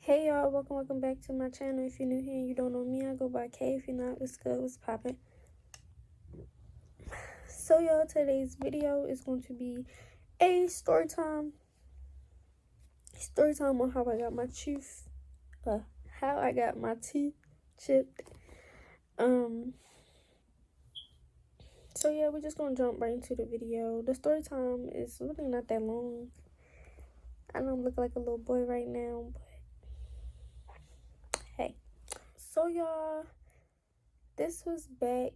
Hey y'all, welcome back to my channel. If you're new here and you don't know me, I go by K. If you're not, what's good, what's poppin'? So y'all, today's video is going to be a story time on how I got my teeth chipped. So yeah, we're just gonna jump right into the video. The story time is really not that long. I don't look like a little boy right now, but hey. So y'all, this was back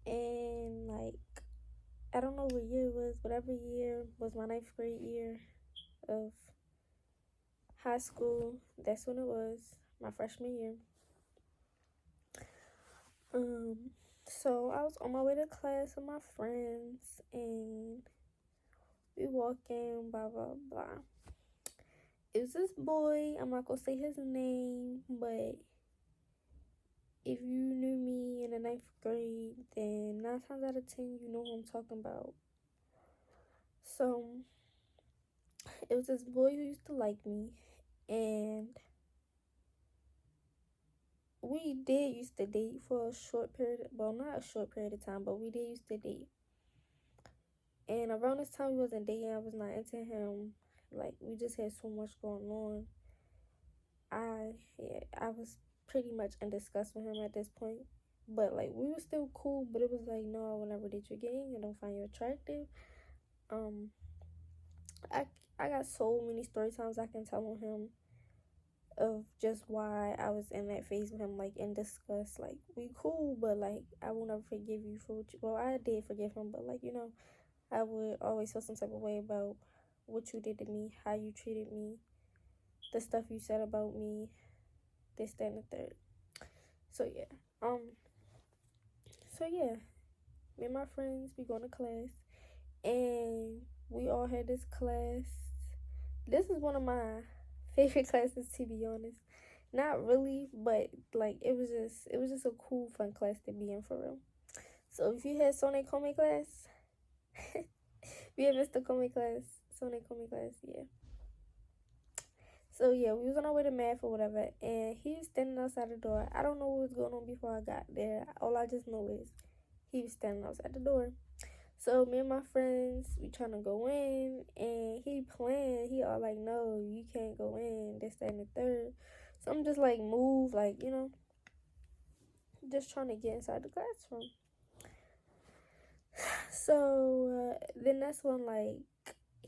in, like, I don't know what year it was, but every year was my 9th grade year of high school. That's when it was, my freshman year. So I was on my way to class with my friends, and we walking, blah, blah, blah. It was this boy, I'm not gonna say his name, but if you knew me in the 9th grade, then 9 times out of 10, you know who I'm talking about. So, it was this boy who used to like me, and we did used to date for a short period, well, not a short period of time, but we did used to date. And around this time, we wasn't dating, I was not into him. Like, we just had so much going on. I was pretty much in disgust with him at this point. But, like, we were still cool, but it was like, no, I will never date you again. I don't find you attractive. I got so many story times I can tell on him of just why I was in that phase with him, like, in disgust. Like, we cool, but, like, I will never forgive you for what you, well, I did forgive him, but, like, you know, I would always feel some type of way about what you did to me, how you treated me, the stuff you said about me, this, that, and the third. So yeah, me and my friends, we going to class, and we all had this class. This is one of my favorite classes, to be honest. Not really, but like it was just a cool, fun class to be in, for real. So if you had Sone Come class, if you had Mr. Come class, Sone Come class, yeah. So yeah, we was on our way to math or whatever, and he was standing outside the door. I don't know what was going on before I got there. All I just know is he was standing outside the door. So me and my friends, we trying to go in, and he playing. He all like, no, you can't go in, this, that, and the third. So I'm just like, move, like, you know, just trying to get inside the classroom. So then that's when, like,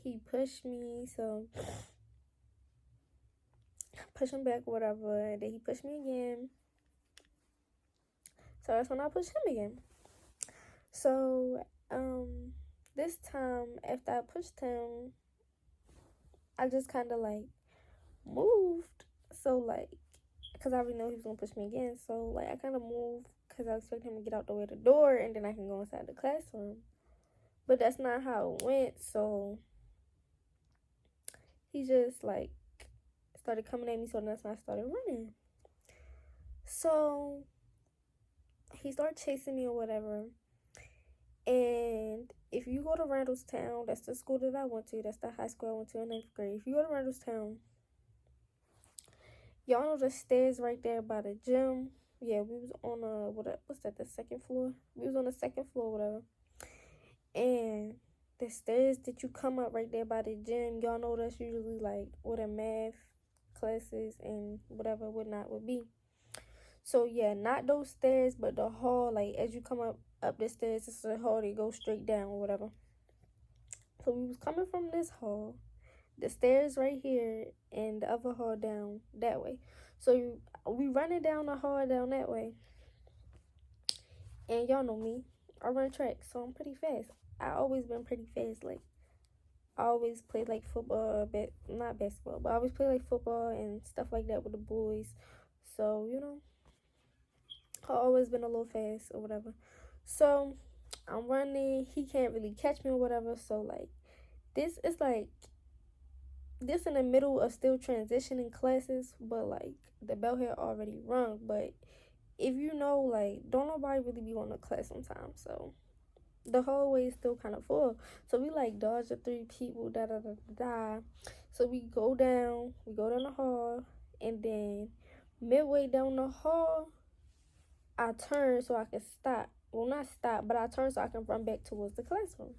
he pushed me, so push him back, whatever, and then he pushed me again. So that's when I pushed him again. So this time after I pushed him, I just kind of like moved. So like, because I already know he was gonna push me again, so like I kind of moved because I expected him to get out the way of the door, and then I can go inside the classroom. But that's not how it went. So he just like started coming at me, so that's when I started running. So he started chasing me or whatever. And if you go to Randallstown, that's the school that I went to, that's the high school I went to in 9th grade. If you go to Randallstown, y'all know the stairs right there by the gym. Yeah, we was on what's that, the second floor? We was on the second floor, whatever. And the stairs that you come up right there by the gym, y'all know that's usually like where the math classes and whatever whatnot would be. So yeah, not those stairs, but the hall, like as you come up the stairs, it's a hall that goes straight down or whatever. So we was coming from this hall, the stairs right here, and the other hall down that way. So we running down the hall down that way. And y'all know me, I run track, so I'm pretty fast. I always been pretty fast. Like, I always played like football, not basketball, but I always play like football and stuff like that with the boys. So, you know, I always been a little fast or whatever. So I'm running, he can't really catch me or whatever. So like, this is like, this in the middle of still transitioning classes, but like the bell had already rung, but if you know, like, don't nobody really be on the class sometimes, so the hallway is still kind of full. So we like dodge the 3 people, da da da da da. So we go down the hall, and then midway down the hall, I turn so I can stop. Well, not stop, but I turn so I can run back towards the classroom.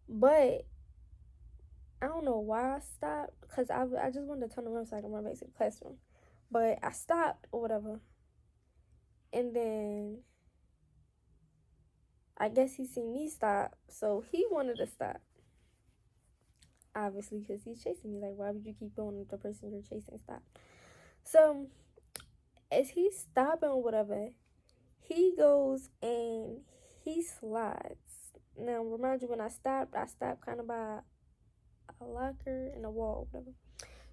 But I don't know why I stopped, because I just wanted to turn around so I can run back to the classroom. But I stopped or whatever. And then I guess he seen me stop, so he wanted to stop. Obviously, because he's chasing me. Like, why would you keep going with the person you're chasing? Stop. So, as he's stopping or whatever, he goes and he slides. Now, remind you, when I stopped kind of by a locker and a wall, whatever.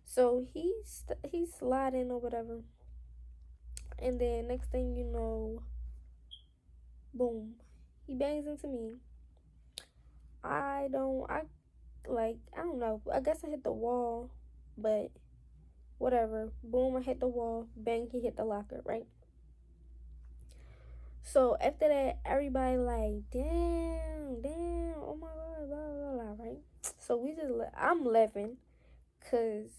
So he's sliding or whatever, and then next thing you know, boom, he bangs into me. I don't know. I guess I hit the wall, but whatever. Boom, I hit the wall. Bang, he hit the locker, right? So after that, everybody like, damn, oh my god, blah blah blah, right? So I'm laughing, cause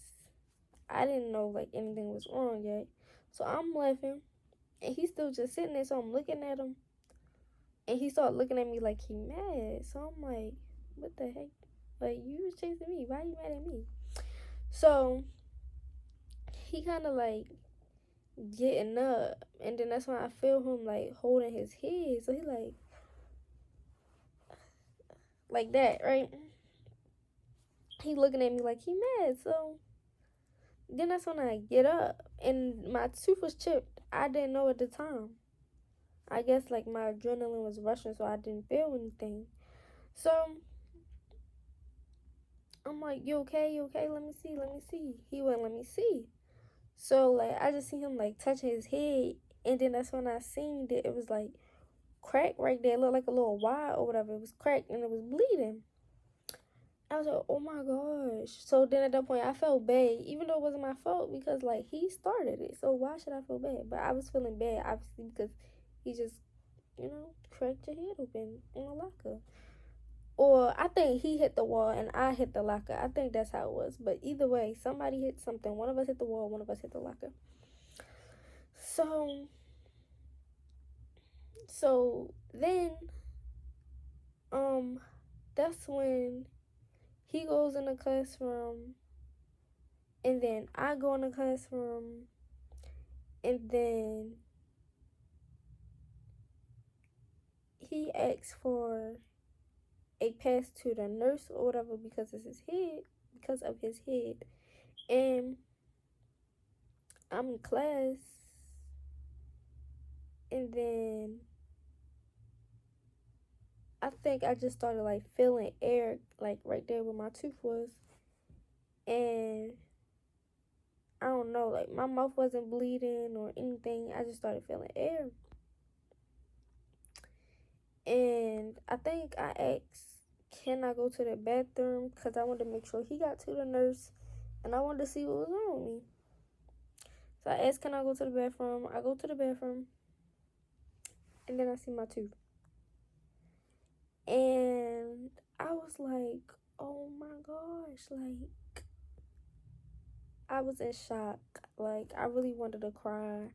I didn't know like anything was wrong yet. So I'm laughing, and he's still just sitting there. So I'm looking at him, and he started looking at me like he mad. So I'm like, what the heck? Like, you was chasing me. Why are you mad at me? So he kind of like getting up, and then that's when I feel him like holding his head. So he like that, right? He looking at me like he mad. So then that's when I get up, and my tooth was chipped. I didn't know at the time. I guess like my adrenaline was rushing, so I didn't feel anything. So I'm like, you okay? You okay? Let me see. Let me see. He wouldn't let me see. So like I just see him like touching his head, and then that's when I seen that it was like crack right there. It looked like a little Y or whatever. It was cracked and it was bleeding. I was like, oh my gosh. So then at that point I felt bad, even though it wasn't my fault, because like he started it. So why should I feel bad? But I was feeling bad obviously because he just, cracked your head open in a locker. Or I think he hit the wall and I hit the locker. I think that's how it was. But either way, somebody hit something. One of us hit the wall, one of us hit the locker. So then that's when he goes in the classroom, and then I go in the classroom, and then he asks for a pass to the nurse or whatever because of his head. And I'm in class, and then I think I just started like feeling air like right there where my tooth was. And I don't know, like my mouth wasn't bleeding or anything. I just started feeling air. And I think I asked, can I go to the bathroom? Because I wanted to make sure he got to the nurse, and I wanted to see what was wrong with me. So I asked, can I go to the bathroom? I go to the bathroom, and then I see my tooth. And I was like, oh my gosh, like, I was in shock. Like, I really wanted to cry.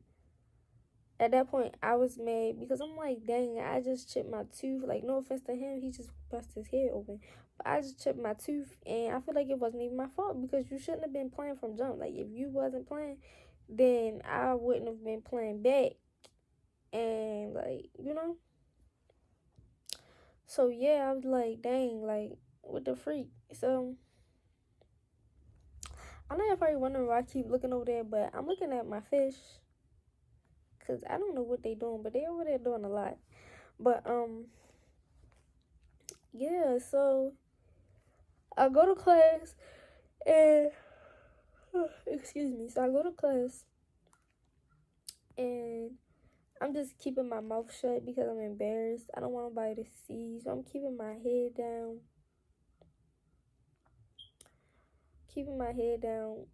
At that point, I was mad because I'm like, dang, I just chipped my tooth. Like, no offense to him, he just busted his head open. But I just chipped my tooth, and I feel like it wasn't even my fault because you shouldn't have been playing from jump. Like, if you wasn't playing, then I wouldn't have been playing back. And, like, So, yeah, I was like, dang, like, what the freak? So, I know you're probably wondering why I keep looking over there, but I'm looking at my fish. Because I don't know what they doing, but they over there doing a lot. But, yeah, so I go to class and excuse me. So I go to class and I'm just keeping my mouth shut because I'm embarrassed. I don't want nobody to see. So I'm keeping my head down.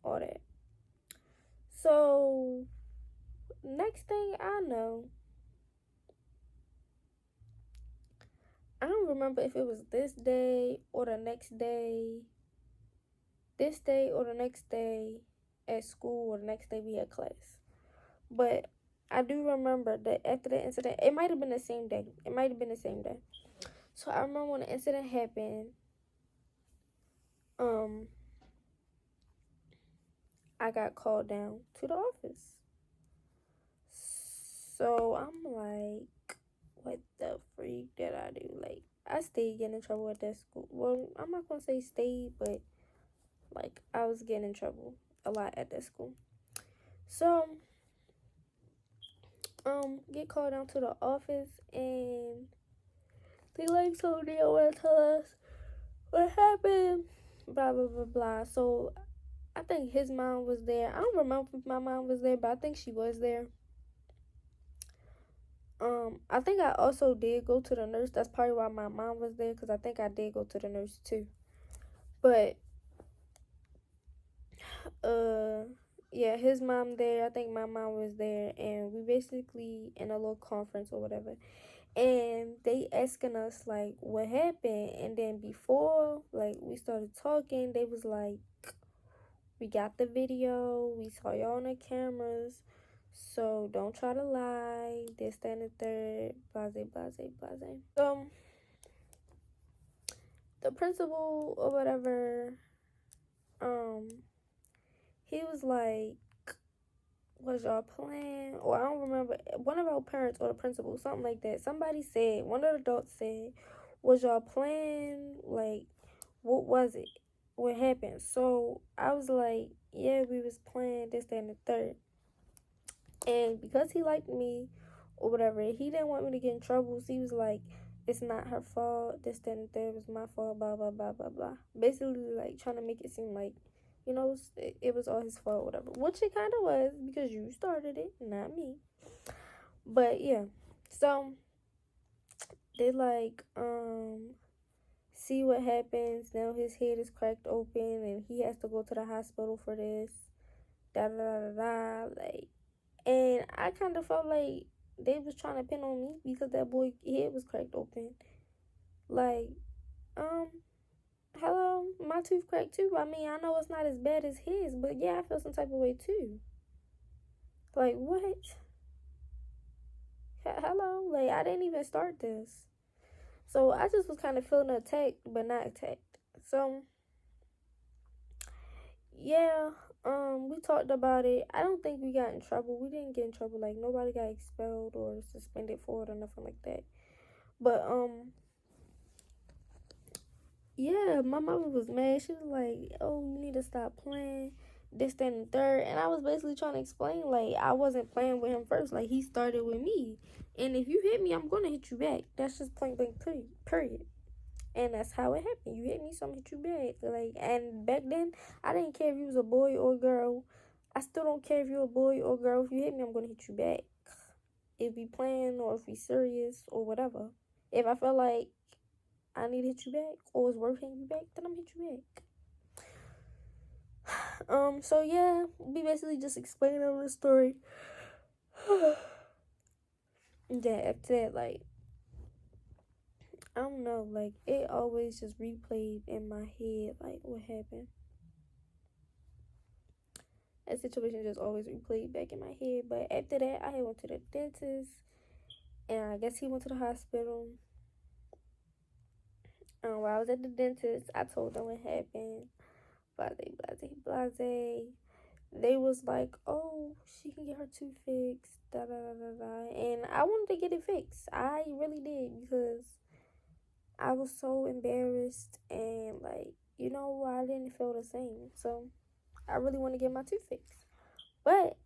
All that. So next thing I know, I don't remember if it was this day or the next day, this day or the next day at school, or the next day we had class. But I do remember that after the incident, it might have been the same day. It might have been the same day. So I remember when the incident happened, um, I got called down to the office. So I'm like, what the freak did I do? Like, I stayed getting in trouble at that school. Well, I'm not gonna say stayed, but like I was getting in trouble a lot at that school. So, get called down to the office, and they like told me, want to tell us what happened, blah blah blah blah. So I think his mom was there. I don't remember if my mom was there, but I think she was there. I think I also did go to the nurse. That's probably why my mom was there, because I think I did go to the nurse too. But yeah, his mom there. I think my mom was there, and we basically in a little conference or whatever. And they asking us like what happened, and then before like we started talking, they was like, we got the video, we saw y'all on the cameras, so don't try to lie, this, that, and the third, blase, blase, blase. So the principal or whatever, he was like, was y'all playing? Or I don't remember, one of our parents or the principal, something like that. Somebody said, one of the adults said, was y'all playing? Like, what was it? What happened? So I was like, yeah, we was playing this, that, and the third. And because he liked me or whatever, he didn't want me to get in trouble. So he was like, it's not her fault. This, that, and the third was my fault, blah, blah, blah, blah, blah. Basically, like, trying to make it seem like, you know, it was all his fault, whatever. Which it kind of was, because you started it, not me. But, yeah. So, they, like, see what happens. Now his head is cracked open, and he has to go to the hospital for this. Da, da, da, da, da. Like, and I kind of felt like they was trying to pin on me because that boy head was cracked open. Like, hello, my tooth cracked too. I mean, I know it's not as bad as his, but yeah, I feel some type of way too. Like, what? Hello? Like, I didn't even start this. So I just was kind of feeling attacked, but not attacked. So, yeah, we talked about it. I don't think we got in trouble. We didn't get in trouble. Like, nobody got expelled or suspended for it or nothing like that. But, yeah, my mama was mad. She was like, oh, you need to stop playing this, that, and the third. And I was basically trying to explain, like, I wasn't playing with him first. Like, he started with me. And if you hit me, I'm going to hit you back. That's just point blank, period. And that's how it happened. You hit me, so I'm hit you back. Like, and back then, I didn't care if you was a boy or a girl. I still don't care if you're a boy or a girl. If you hit me, I'm going to hit you back. If we playing or if we serious or whatever. If I feel like I need to hit you back or it's worth hitting you back, then I'm hit you back. So yeah, we basically just explaining over the story. Then after that, like, I don't know, like, it always just replayed in my head, like, what happened. That situation just always replayed back in my head. But after that, I went to the dentist, and I guess he went to the hospital. While I was at the dentist, I told them what happened. Blase, blase, blase. They was like, oh, she can get her tooth fixed, da da da da da. And I wanted to get it fixed. I really did, because I was so embarrassed, and like, you know, I didn't feel the same. So I really want to get my tooth fixed. But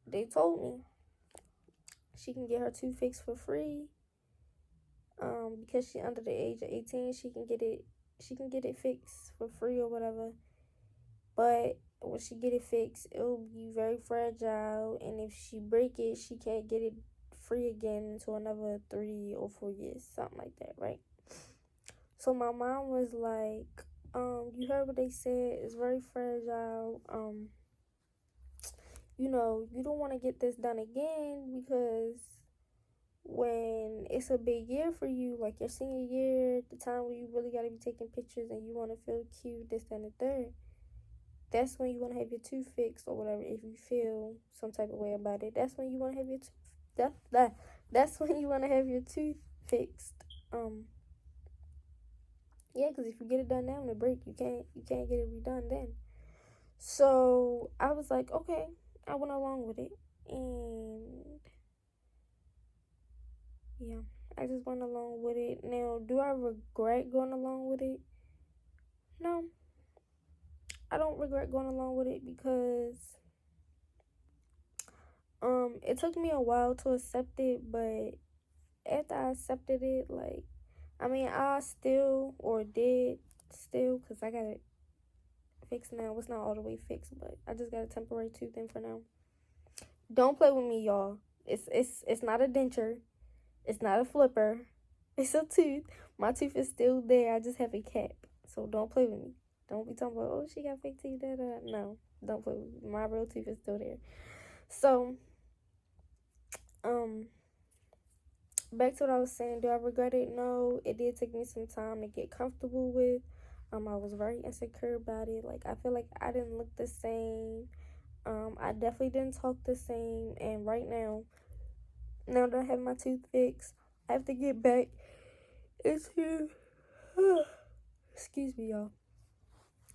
they told me she can get her tooth fixed for free. Because she under the age of 18, she can get it fixed for free or whatever. But when she get it fixed, it'll be very fragile, and if she break it, she can't get it free again until another 3 or 4 years, something like that, right? So my mom was like, you heard what they said, it's very fragile. you know, you don't want to get this done again, because when it's a big year for you, like your senior year, the time where you really got to be taking pictures and you want to feel cute, this, that, and the third, that's when you want to have your tooth fixed or whatever. If you feel some type of way about it, that's when you want to have your that's when you want to have your tooth fixed. Yeah, because if you get it done now in a break, you can't get it redone then. So I was like, okay, I went along with it, and yeah, I just went along with it. Now, do I regret going along with it? No, I don't regret going along with it, because it took me a while to accept it, but after I accepted it, like, I mean, I still, or did still, because I got it fixed now. It's not all the way fixed, but I just got a temporary tooth in for now. Don't play with me, y'all. It's not a denture. It's not a flipper. It's a tooth. My tooth is still there. I just have a cap. So don't play with me. Don't be talking about, oh, she got fake teeth. Da, da. No, don't play with me. My real tooth is still there. So, back to what I was saying. Do I regret it? No. It did take me some time to get comfortable with. I was very insecure about it. Like, I feel like I didn't look the same. I definitely didn't talk the same. And right now that I have my tooth fixed, I have to get back into excuse me, y'all.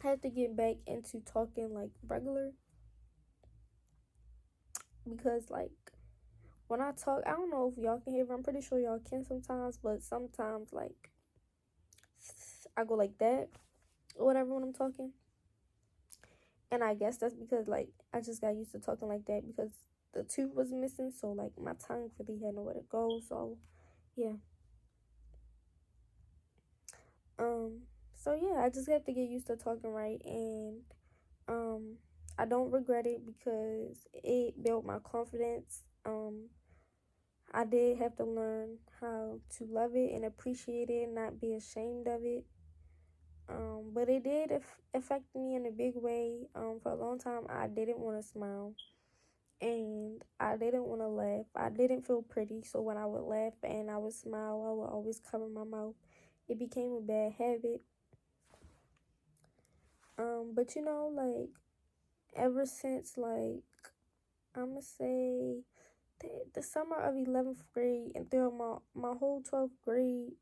I have to get back into talking like regular, because like when I talk, I don't know if y'all can hear, but I'm pretty sure y'all can sometimes, but sometimes like I go like that or whatever when I'm talking. And I guess that's because like I just got used to talking like that because the tooth was missing, so like my tongue really had nowhere to go. So yeah. So yeah, I just have to get used to talking right, and I don't regret it because it built my confidence. I did have to learn how to love it and appreciate it and not be ashamed of it. But it did affect me in a big way. For a long time, I didn't want to smile and I didn't want to laugh. I didn't feel pretty, so when I would laugh and I would smile, I would always cover my mouth. It became a bad habit. But you know, like ever since like I'ma say the summer of 11th grade and throughout my whole 12th grade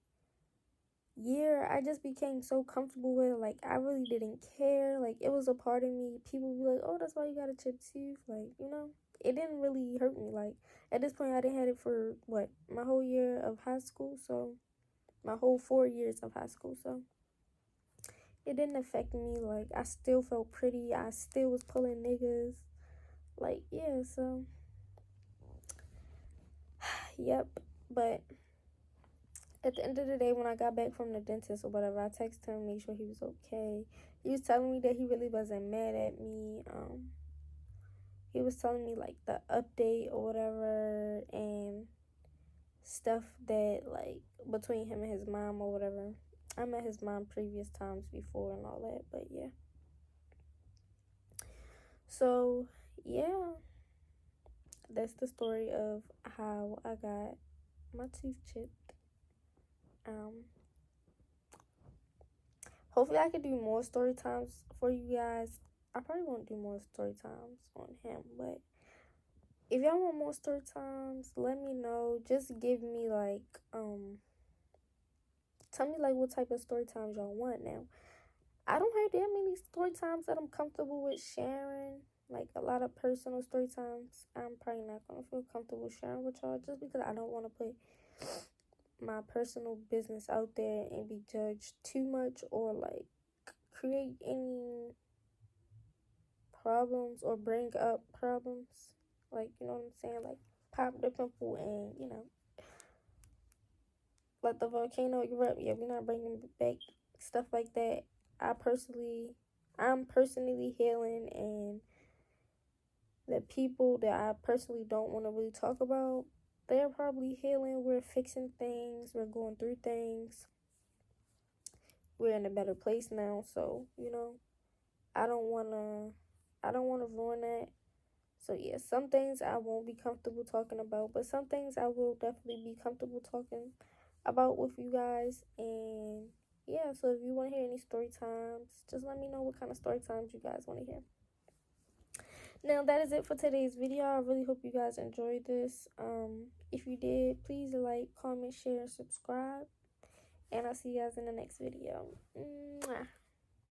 year, I just became so comfortable with it. Like, I really didn't care. Like, it was a part of me. People be like, oh, that's why you got a chipped tooth. Like, you know, it didn't really hurt me. Like, at this point, I didn't have it for, what, my whole year of high school. So, my whole 4 years of high school. So, it didn't affect me. Like, I still felt pretty. I still was pulling niggas. Like, yeah, so, yep. But at the end of the day, when I got back from the dentist or whatever, I texted him, make sure he was okay. He was telling me that he really wasn't mad at me. He was telling me like the update or whatever and stuff that like between him and his mom or whatever. I met his mom previous times before and all that, but yeah. So yeah, that's the story of how I got my tooth chipped. Hopefully I could do more story times for you guys. I probably won't do more story times on him, but if y'all want more story times, let me know. Just give me like tell me like what type of story times y'all want. Now I don't have that many story times that I'm comfortable with sharing. Like a lot of personal story times, I'm probably not gonna feel comfortable sharing with y'all just because I don't want to put my personal business out there and be judged too much or like create any problems or bring up problems. Like, you know what I'm saying? Like pop the pimple and, you know, let the volcano erupt. Yeah, we're not bringing back stuff like that. I'm personally healing, and the people that I personally don't want to really talk about, they're probably healing. We're fixing things. We're going through things. We're in a better place now. So, you know, I don't want to ruin that. So yeah, some things I won't be comfortable talking about, but some things I will definitely be comfortable talking about with you guys. And yeah, so if you want to hear any story times, just let me know what kind of story times you guys want to hear. Now that is it for today's video. I really hope you guys enjoyed this. If you did, please like, comment, share, and subscribe. And I'll see you guys in the next video. Mwah.